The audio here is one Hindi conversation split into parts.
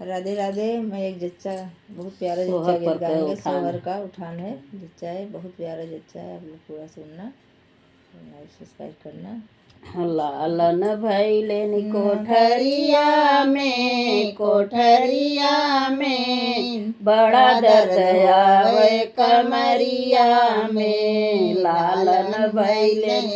राधे राधे। मैं एक जच्चा, बहुत प्यारा जच्चा सोहर गीत पर का गाएंगे। उठान सोहर है। का उठान है, जच्चा है, बहुत प्यारा जच्चा है। आप लोग पूरा सुनना, लाइक सब्सक्राइब करना। लालन भैलेन कोठरिया में बड़ा दर्द आवे कमरिया में। लालन भैलेन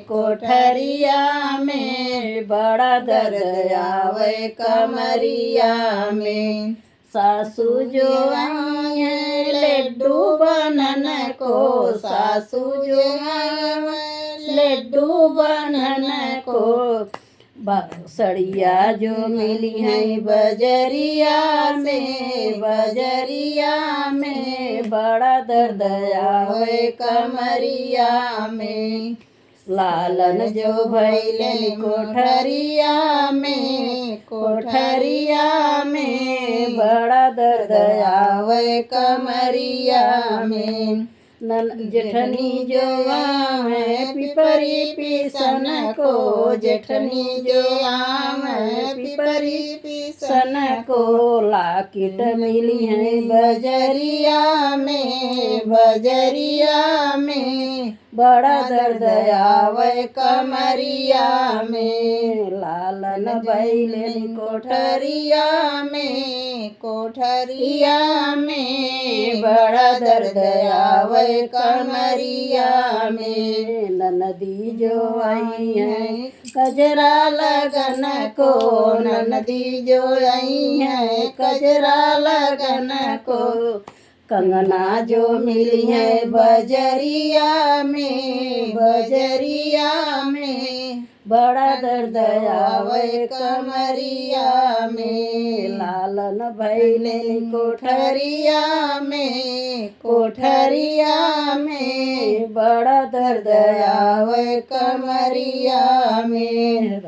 कोठरिया में बड़ा दर्द आवे कमरिया में। सासू जो आई है लड्डू बनन को, सासू जो लड्डू बनन को। सड़िया जो मिली है बजरिया में बड़ा दर्द आवे कमरिया में। लालन जो भैलन कोठरिया में बड़ा दर्द आवे कमरिया में। जेठनी जो आवे पिपरी पीसन को, जेठनी जो आवे पिपरी पीसन को। लाकिट मिली है बजरिया में बड़ा दर्द आवे कमरिया में। लालन भैलेन कोठरिया में बड़ा दर्द आवे कमरिया में। ननदी जो आई है कजरा लगन को, ननदी जो आई है कजरा लगन को। कंगना जो मिली है बजरिया में बड़ा दर्द आवे कमरिया में। लालन भैलेन कोठरिया में बड़ा दर्द आवे कमरिया में।